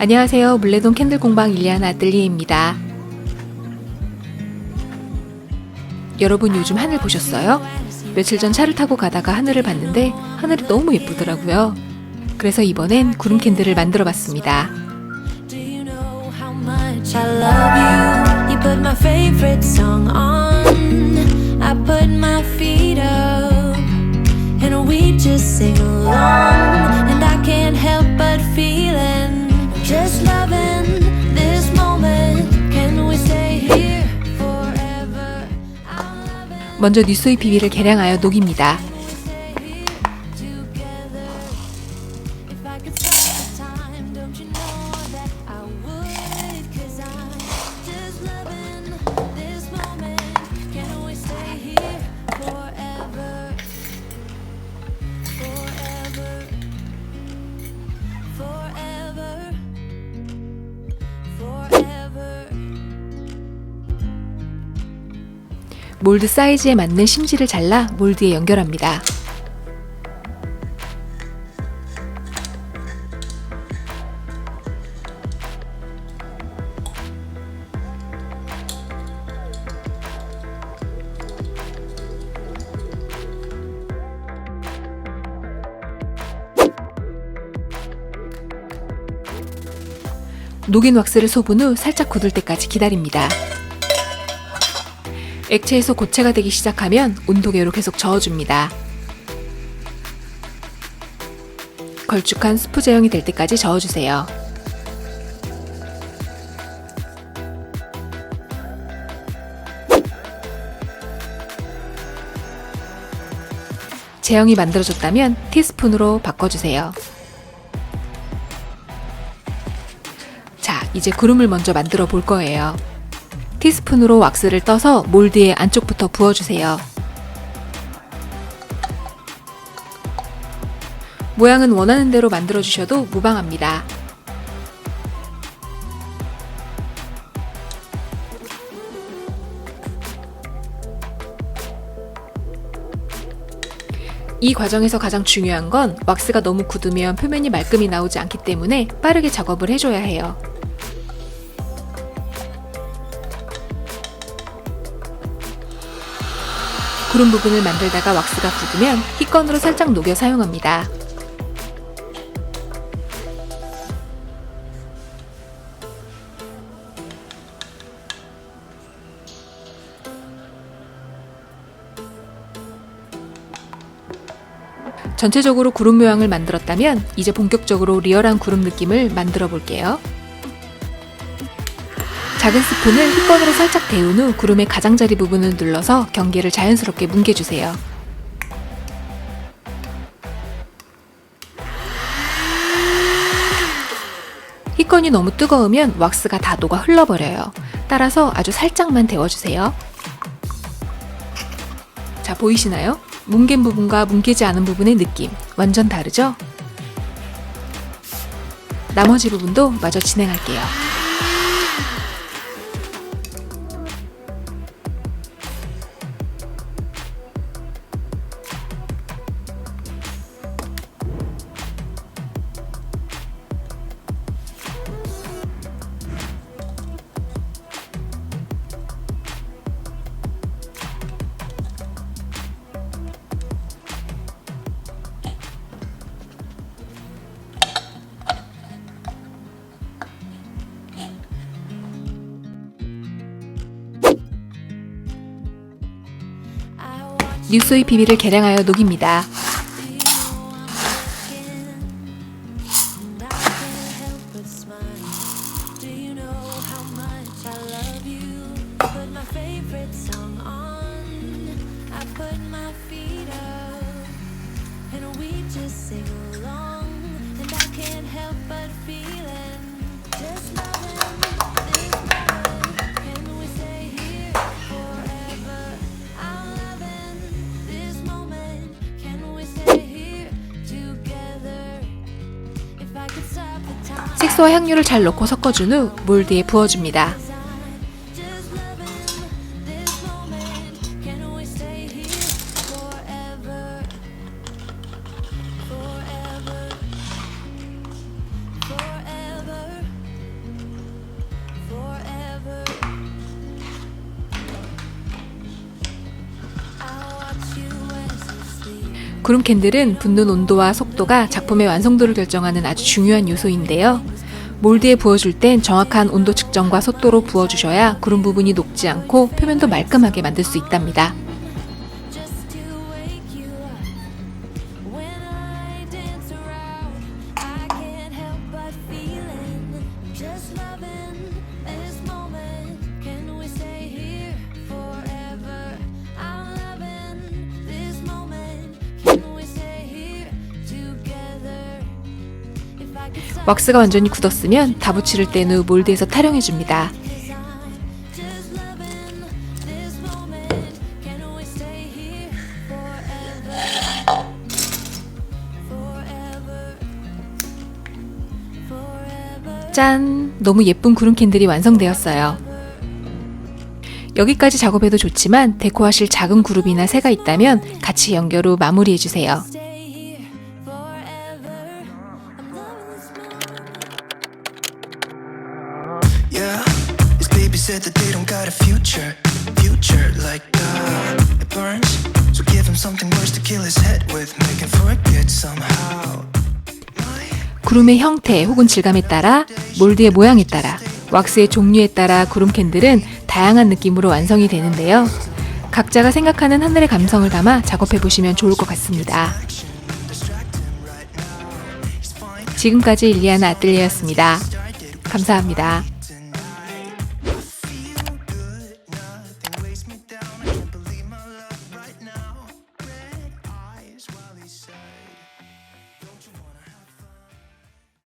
안녕하세요. 물레동 캔들공방 일리아나 아뜰리에입니다. 여러분 요즘 하늘 보셨어요? 며칠 전 차를 타고 가다가 하늘을 봤는데 하늘이 너무 예쁘더라고요. 그래서 이번엔 구름 캔들을 만들어 봤습니다. Just loving this moment. Can we stay here forever? 먼저 뉴스의 비비를 계량하여 녹입니다. Together. If I could stop the time, don't you know that I would? 'Cause I'm just loving this moment. Can we stay here forever? Forever. Forever. Forever. 몰드 사이즈에 맞는 심지를 잘라 몰드에 연결합니다. 녹인 왁스를 쏟은 후 살짝 굳을 때까지 기다립니다. 액체에서 고체가 되기 시작하면 온도계로 계속 저어줍니다. 걸쭉한 스프 제형이 될 때까지 저어주세요. 제형이 만들어졌다면 티스푼으로 바꿔주세요. 자, 이제 구름을 먼저 만들어 볼 거예요. 티스푼으로 왁스를 떠서 몰드의 안쪽부터 부어주세요. 모양은 원하는 대로 만들어주셔도 무방합니다. 이 과정에서 가장 중요한 건 왁스가 너무 굳으면 표면이 말끔히 나오지 않기 때문에 빠르게 작업을 해줘야 해요. 구름 부분을 만들다가 왁스가 굳으면 희건으로 살짝 녹여 사용합니다. 전체적으로 구름 모양을 만들었다면 이제 본격적으로 리얼한 구름 느낌을 만들어 볼게요. 작은 스푼을 희건으로 살짝 데운 후 구름의 가장자리 부분을 눌러서 경계를 자연스럽게 뭉개주세요. 희건이 너무 뜨거우면 왁스가 다 녹아 흘러버려요. 따라서 아주 살짝만 데워주세요. 자, 보이시나요? 뭉갠 부분과 뭉개지 않은 부분의 느낌 완전 다르죠? 나머지 부분도 마저 진행할게요. 뉴스의 비비를 계량하여 녹입니다. 색소와 향료를 잘 넣고 섞어준 후 몰드에 부어줍니다. forever. 구름 캔들은 붓는 온도와 속도가 작품의 완성도를 결정하는 아주 중요한 요소인데요. 몰드에 부어줄 땐 정확한 온도 측정과 속도로 부어주셔야 구름 부분이 녹지 않고 표면도 말끔하게 만들 수 있답니다. just to wake you up. When I dance around, I can't help but feeling, just loving this moment. Can we stay here forever? I'm loving this moment. Can we stay here together? If I could stop 왁스가 완전히 굳었으면 다붙이를 뗀 후 몰드에서 타령해줍니다. just loving this moment. Can we stay here forever? Forever. Forever. 짠! 너무 예쁜 구름 캔들이 완성되었어요. 여기까지 작업해도 좋지만 데코하실 작은 그룹이나 새가 있다면 같이 연결 후 마무리해주세요. Stay here forever. I'm loving this moment. Yeah, his baby said that they don't got a future like it burns. So give him something worse to kill his head with, make him forget somehow. 구름의 형태 혹은 질감에 따라, 몰드의 모양에 따라, 왁스의 종류에 따라 구름 캔들은 다양한 느낌으로 완성이 되는데요. 각자가 생각하는 하늘의 감성을 담아 작업해보시면 좋을 것 같습니다. 지금까지 일리아나 아뜰리에였습니다. 감사합니다.